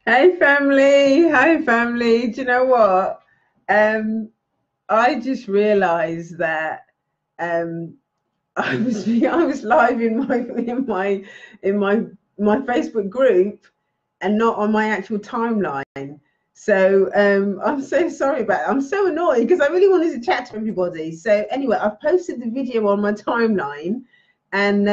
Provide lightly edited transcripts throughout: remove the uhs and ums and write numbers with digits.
Hey family, hi family. Do you know what? Um, I just realized that um I was live in my Facebook group and not on my actual timeline. So I'm so sorry about it. I'm so annoyed because I really wanted to chat to everybody. So anyway, I've posted the video on my timeline and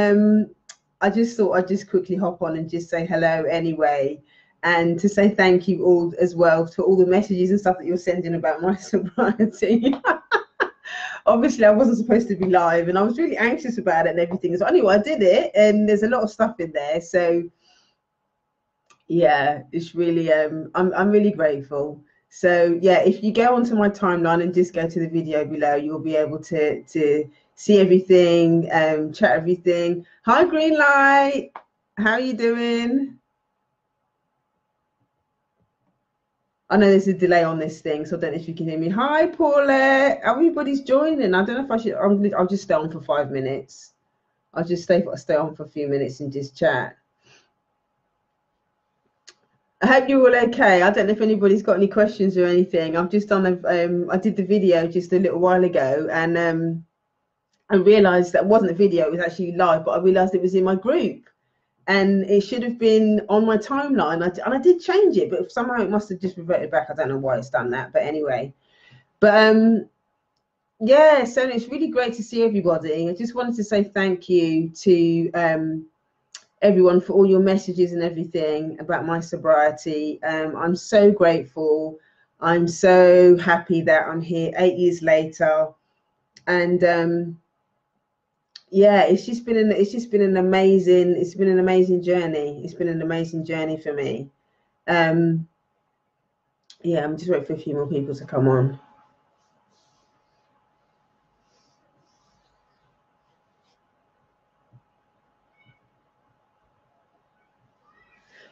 I just thought I'd just quickly hop on and just say hello anyway. And to say thank you all as well for all the messages and stuff that you're sending about my sobriety. Obviously I wasn't supposed to be live and I was really anxious about it and everything. So anyway, I did it and there's a lot of stuff in there. So yeah, it's really I'm really grateful. So yeah, if you go onto my timeline and just go to the video below, you'll be able to see everything, chat everything. Hi Green Light, how are you doing? I know there's a delay on this thing, so I don't know if you can hear me. Hi Paulette, everybody's joining. I don't know if I should. I'll just stay on for 5 minutes. I'll just stay on for a few minutes and just chat. I hope you're all okay. I don't know if anybody's got any questions or anything. I've just done I did the video just a little while ago, and I realised that wasn't a video; it was actually live. But I realised it was in my group, and it should have been on my timeline. And I did change it, but somehow it must have just reverted back. I don't know why it's done that, but anyway. But yeah, so it's really great to see everybody. I just wanted to say thank you to everyone for all your messages and everything about my sobriety. I'm so grateful. I'm so happy that I'm here 8 years later, and yeah, it's been an amazing journey. It's been an amazing journey for me. Um, yeah, I'm just waiting for a few more people to come on.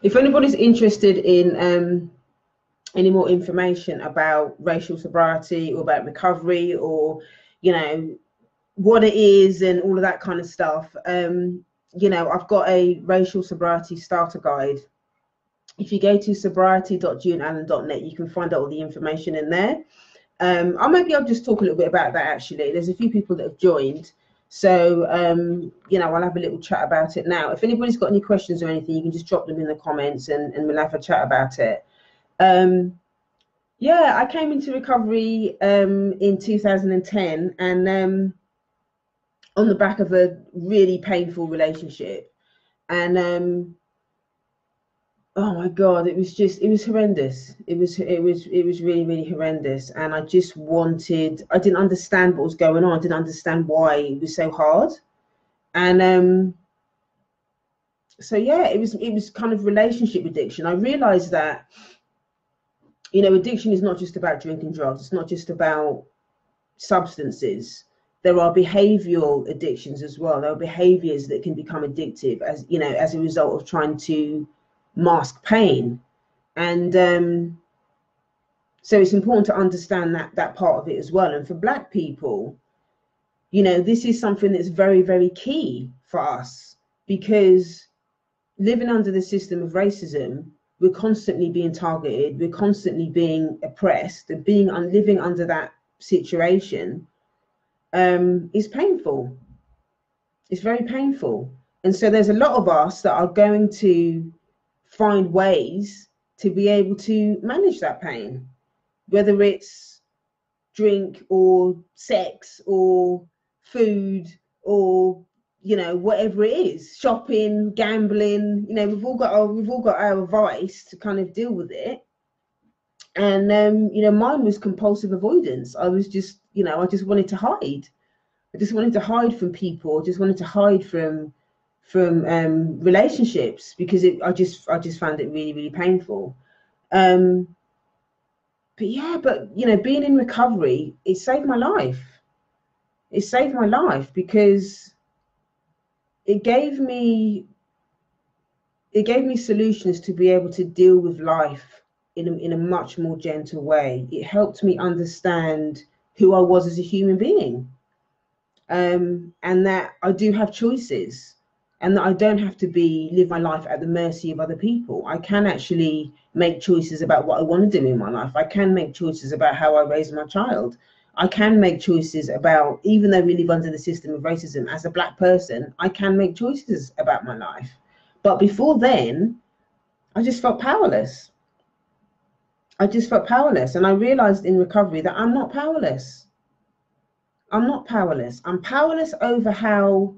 If anybody's interested in any more information about racial sobriety or about recovery or, you know, what it is and all of that kind of stuff, I've got a racial sobriety starter guide. If you go to sobriety.juneallen.net, you can find out all the information in there. I'll just talk a little bit about that actually. There's a few people that have joined. So, I'll have a little chat about it now. If anybody's got any questions or anything, you can just drop them in the comments and we'll have a chat about it. Yeah, I came into recovery in 2010 and on the back of a really painful relationship. And oh my God, it was horrendous. It was really, really horrendous. And I didn't understand what was going on. I didn't understand why it was so hard. And so yeah, it was kind of relationship addiction. I realized that, addiction is not just about drinking drugs. It's not just about substances. There are behavioral addictions as well. There are behaviors that can become addictive as a result of trying to mask pain. And so it's important to understand that part of it as well. And for Black people, this is something that's very, very key for us, because living under the system of racism, we're constantly being targeted, we're constantly being oppressed, and living under that situation is painful. It's very painful. And so there's a lot of us that are going to find ways to be able to manage that pain, whether it's drink or sex or food or whatever it is, shopping, gambling. We've all got our vice to kind of deal with it. And mine was compulsive avoidance. I just wanted to hide. I just wanted to hide from people. I just wanted to hide from relationships, because I just found it really, really painful. But being in recovery, it saved my life. It saved my life because it gave me solutions to be able to deal with life in a much more gentle way. It helped me understand who I was as a human being, and that I do have choices. and that I don't have to live my life at the mercy of other people. I can actually make choices about what I want to do in my life. I can make choices about how I raise my child. I can make choices about, even though we live under the system of racism, as a Black person, I can make choices about my life. But before then, I just felt powerless. I just felt powerless. And I realized in recovery that I'm not powerless. I'm not powerless. I'm powerless over how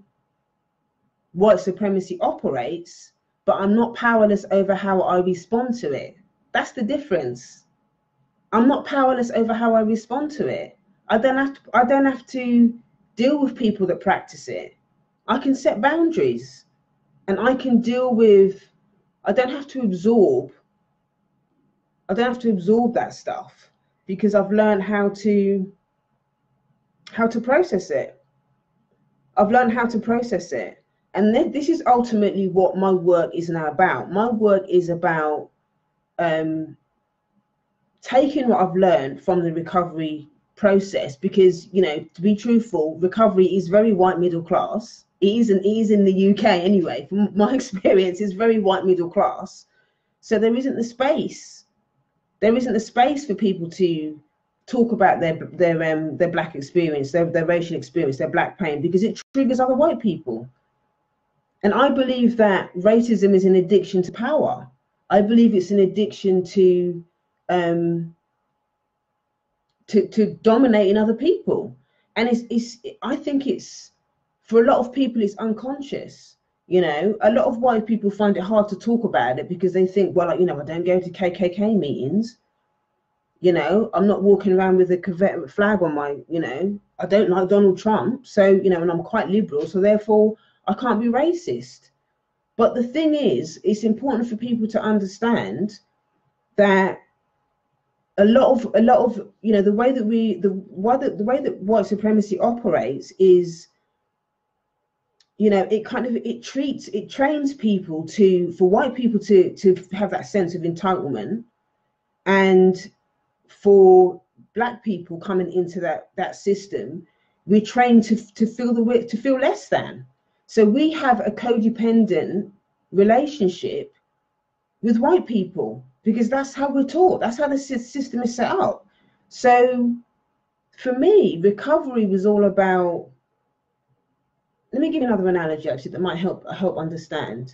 white supremacy operates, but I'm not powerless over how I respond to it. That's the difference. I'm not powerless over how I respond to it. I don't have to deal with people that practice it. I can set boundaries, and I can deal with, I don't have to absorb that stuff, because I've learned how to process it. I've learned how to process it. And this is ultimately what my work is now about. My work is about taking what I've learned from the recovery process, because, you know, to be truthful, recovery is very white middle class. It is in the UK anyway. From my experience, it's very white middle class. So there isn't the space. There isn't the space for people to talk about their Black experience, their racial experience, their Black pain, because it triggers other white people. And I believe that racism is an addiction to power. I believe it's an addiction to dominating other people. And I think it's, for a lot of people, it's unconscious. You know, a lot of white people find it hard to talk about it because they think, well, like, you know, I don't go to KKK meetings. You know, I'm not walking around with a Confederate flag on my, you know, I don't like Donald Trump. So, you know, and I'm quite liberal. So therefore, I can't be racist. But the thing is, it's important for people to understand that a lot of, you know, the way that white supremacy operates is, you know, it trains people for white people to have that sense of entitlement, and for Black people coming into that system, we're trained to feel less than. So we have a codependent relationship with white people, because that's how we're taught. That's how the system is set up. So for me, recovery was all about, let me give you another analogy actually that might help understand.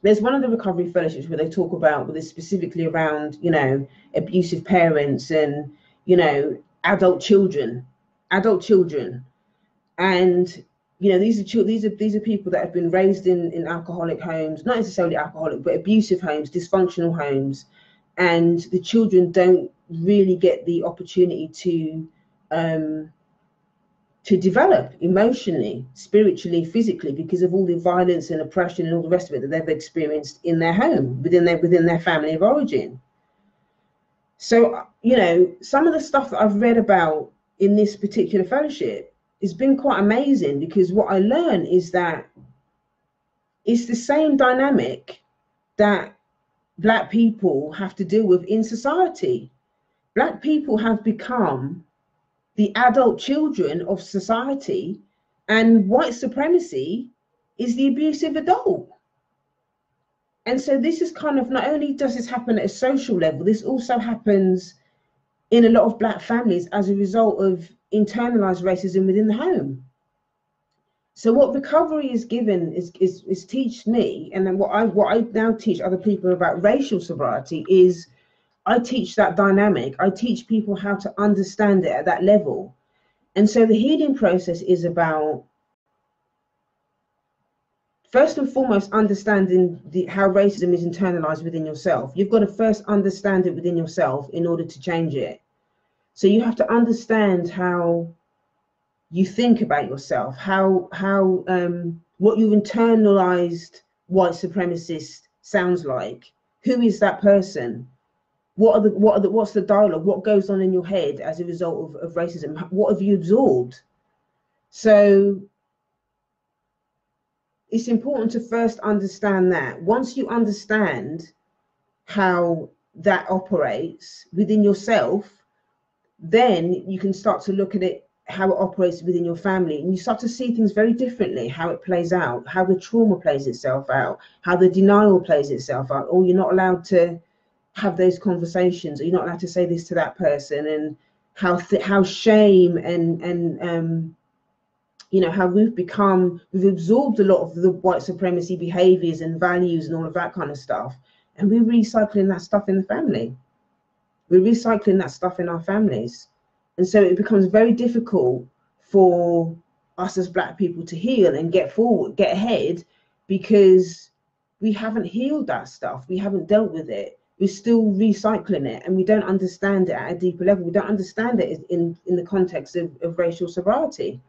There's one of the recovery fellowships where they talk about, well, it's specifically around, you know, abusive parents and, you know, adult children. And, you know, these are people that have been raised in alcoholic homes, not necessarily alcoholic, but abusive homes, dysfunctional homes, and the children don't really get the opportunity to develop emotionally, spiritually, physically, because of all the violence and oppression and all the rest of it that they've experienced in their home, within their family of origin. So, you know, some of the stuff that I've read about in this particular fellowship has been quite amazing, because what I learned is that it's the same dynamic that Black people have to deal with in society. Black people have become the adult children of society, and white supremacy is the abusive adult. And so this is kind of, not only does this happen at a social level, this also happens in a lot of Black families as a result of internalized racism within the home. So what recovery is given is teach me, and then what I now teach other people about racial sobriety is, I teach that dynamic. I teach people how to understand it at that level. And so the healing process is about, first and foremost, understanding how racism is internalized within yourself. You've got to first understand it within yourself in order to change it. So you have to understand how you think about yourself, how what your internalized white supremacist sounds like. Who is that person? What's the dialogue? What goes on in your head as a result of racism? What have you absorbed? So it's important to first understand that. Once you understand how that operates within yourself, then you can start to look at it how it operates within your family, and you start to see things very differently, how it plays out, how the trauma plays itself out, how the denial plays itself out. Or you're not allowed to have those conversations, or you're not allowed to say this to that person, and how shame and you know, how we've absorbed a lot of the white supremacy behaviors and values and all of that kind of stuff, and we're recycling that stuff in the family. We're recycling that stuff in our families. And so it becomes very difficult for us as Black people to heal and get forward, get ahead, because we haven't healed that stuff. We haven't dealt with it. We're still recycling it, and we don't understand it at a deeper level. We don't understand it in the context of racial sobriety,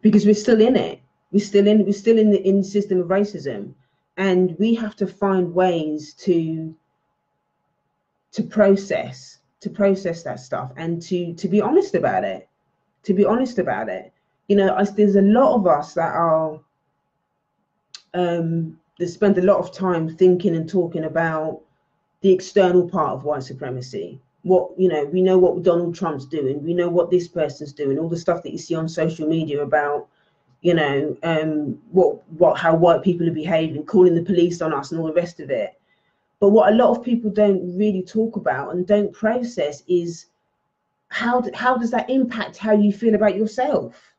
because we're still in it. We're still in the system of racism, and we have to find ways to process that stuff, and to be honest about it. You know, there's a lot of us that are that spend a lot of time thinking and talking about the external part of white supremacy. What, you know, we know what Donald Trump's doing, we know what this person's doing, all the stuff that you see on social media about, you know, how white people are behaving, calling the police on us and all the rest of it. But what a lot of people don't really talk about and don't process is how does that impact how you feel about yourself?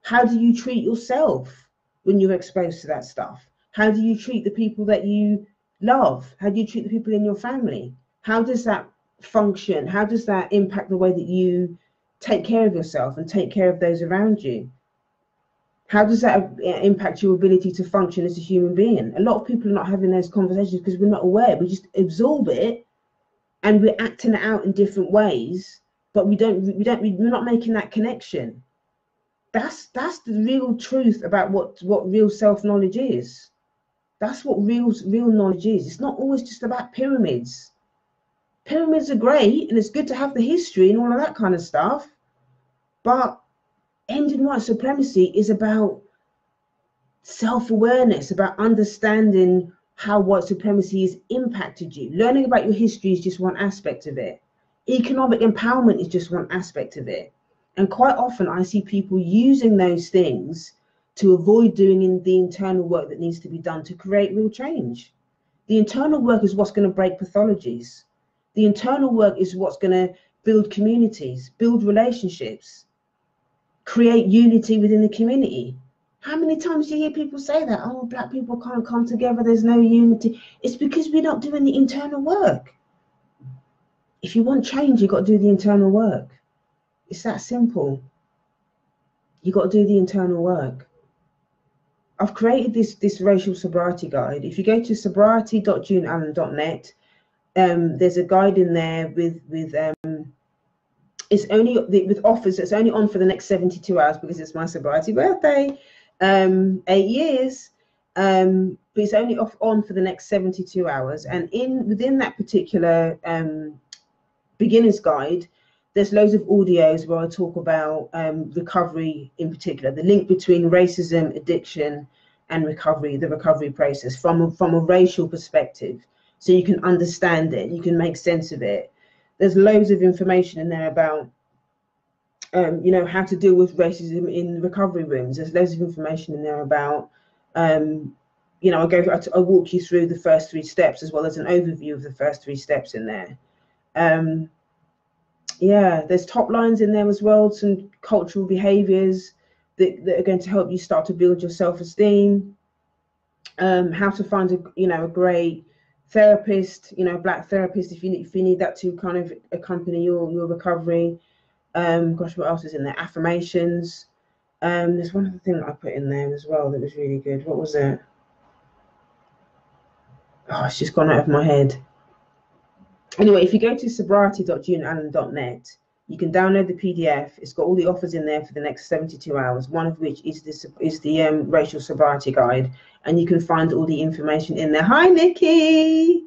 How do you treat yourself when you're exposed to that stuff? How do you treat the people that you love? How do you treat the people in your family? How does that function? How does that impact the way that you take care of yourself and take care of those around you? How does that impact your ability to function as a human being? A lot of people are not having those conversations because we're not aware. We just absorb it, and we're acting it out in different ways, but we're not making that connection. That's the real truth about what real self-knowledge is. That's what real knowledge is. It's not always just about pyramids. Pyramids are great, and it's good to have the history and all of that kind of stuff, but ending white supremacy is about self-awareness, about understanding how white supremacy has impacted you. Learning about your history is just one aspect of it. Economic empowerment is just one aspect of it. And quite often I see people using those things to avoid doing the internal work that needs to be done to create real change. The internal work is what's going to break pathologies. The internal work is what's going to build communities, build relationships, create unity within the community. How many times do you hear people say that? Oh, Black people can't come together, there's no unity. It's because we're not doing the internal work. If you want change, you've got to do the internal work. It's that simple. You've got to do the internal work. I've created this racial sobriety guide. If you go to sobriety.juneallen.net, there's a guide in there with it's only with offers. It's only on for the next 72 hours because it's my sobriety birthday, 8 years. But it's only on for the next 72 hours. And within that particular beginner's guide, there's loads of audios where I talk about recovery in particular, the link between racism, addiction, and recovery, the recovery process from a racial perspective, so you can understand it, you can make sense of it. There's loads of information in there about, you know, how to deal with racism in recovery rooms. There's loads of information in there about, you know, I walk you through the first 3 steps as well as an overview of the first 3 steps in there. Yeah, there's top lines in there as well, some cultural behaviors that are going to help you start to build your self-esteem. How to find a great therapist, you know, Black therapist if you need that to kind of accompany your recovery. Gosh, what else is in there? Affirmations. There's one other thing that I put in there as well that was really good. What was it? Oh, it's just gone out of my head. Anyway, if you go to sobriety.juneallen.net, you can download the PDF. It's got all the offers in there for the next 72 hours, one of which is the racial sobriety guide, and you can find all the information in there. Hi, Nikki.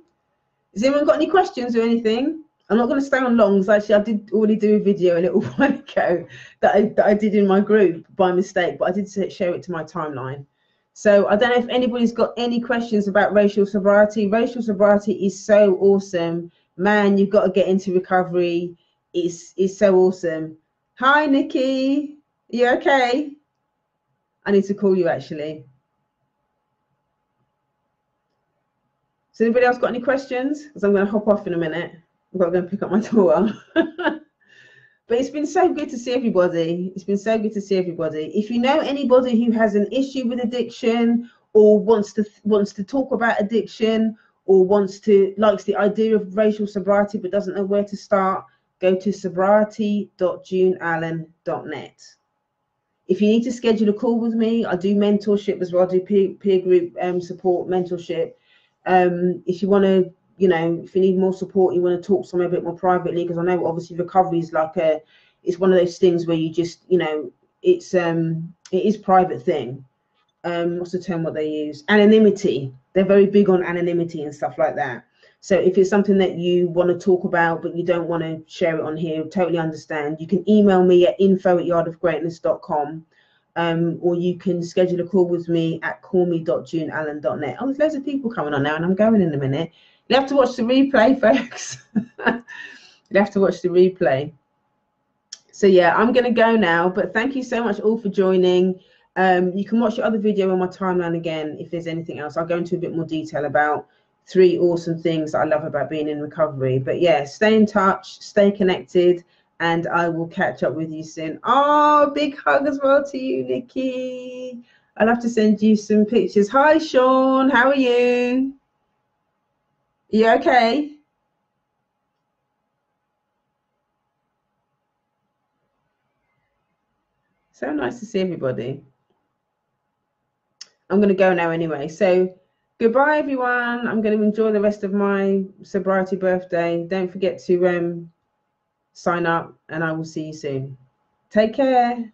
Has anyone got any questions or anything? I'm not going to stay on long, because actually I did already do a video a little while ago that I did in my group by mistake, but I did share it to my timeline. So I don't know if anybody's got any questions about racial sobriety. Racial sobriety is so awesome. Man, you've got to get into recovery. It's so awesome. Hi, Nikki. You okay? I need to call you actually. So anybody else got any questions? Because I'm going to hop off in a minute. I've got to go and pick up my daughter. But it's been so good to see everybody. It's been so good to see everybody. If you know anybody who has an issue with addiction or wants to talk about addiction or likes the idea of racial sobriety but doesn't know where to start, go to sobriety.juneallen.net. If you need to schedule a call with me, I do mentorship as well. I do peer group support mentorship. If you want to, if you need more support, you want to talk somewhere a bit more privately, because I know obviously recovery is it's one of those things where you just, it is private thing. What's the term what they use? Anonymity. They're very big on anonymity and stuff like that. So if it's something that you want to talk about but you don't want to share it on here, totally understand. You can email me at info@yardofgreatness.com, or you can schedule a call with me at callme.juneallen.net. Oh, there's loads of people coming on now, and I'm going in a minute. You have to watch the replay, folks. You have to watch the replay. So yeah, I'm going to go now, but thank you so much all for joining. You can watch the other video on my timeline again if there's anything else. I'll go into a bit more detail about 3 awesome things that I love about being in recovery. But yeah, stay in touch, stay connected, and I will catch up with you soon. Oh, big hug as well to you, Nikki. I'll have to send you some pictures. Hi, Sean. How are you? You okay? So nice to see everybody. I'm going to go now anyway. So goodbye, everyone. I'm going to enjoy the rest of my sobriety birthday. Don't forget to sign up, and I will see you soon. Take care.